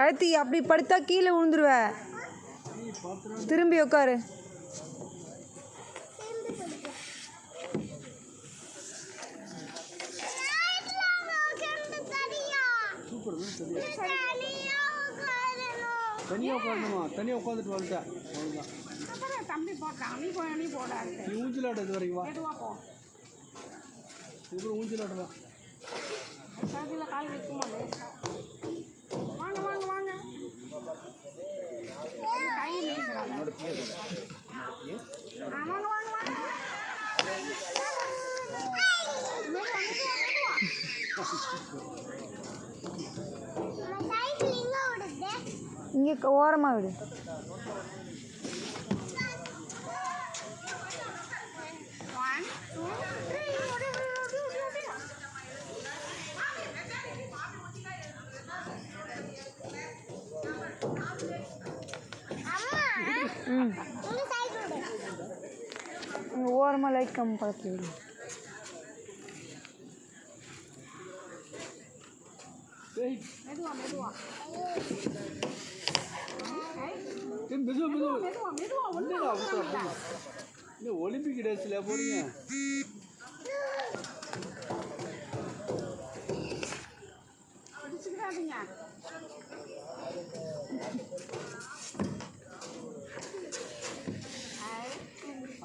அழுத்தி அப்படி படுத்தா கீழே விழுந்துருவ. திரும்பி உட்காரு. தனியாக உட்காரணுமா? தனியாக உட்காந்துட்டு வந்துட்டேன். அவ்வளோதான். தம்பி போட்டான். நீ போடாது. நீ ஊஞ்சலாட்ட இது வரைக்கும் வா. போ. இது ஊஞ்சலாட்ட வா. கழுத்தில் கால் வைக்குமா? வாங்க வாங்க வாங்க. கை நீங்கிறாங்க. வாங்க வாங்க வாங்க. இங்கே ஓரமாக விடு. ஓரமாக லைட் கம்மி பக்கத்தில் விடு. மெதுவா மெதுவா ஒலிம்பிக் டேஸ்ல போறீங்க.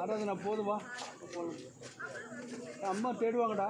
ஆராதனா போதுவா, அம்மா தேடுவாங்கடா.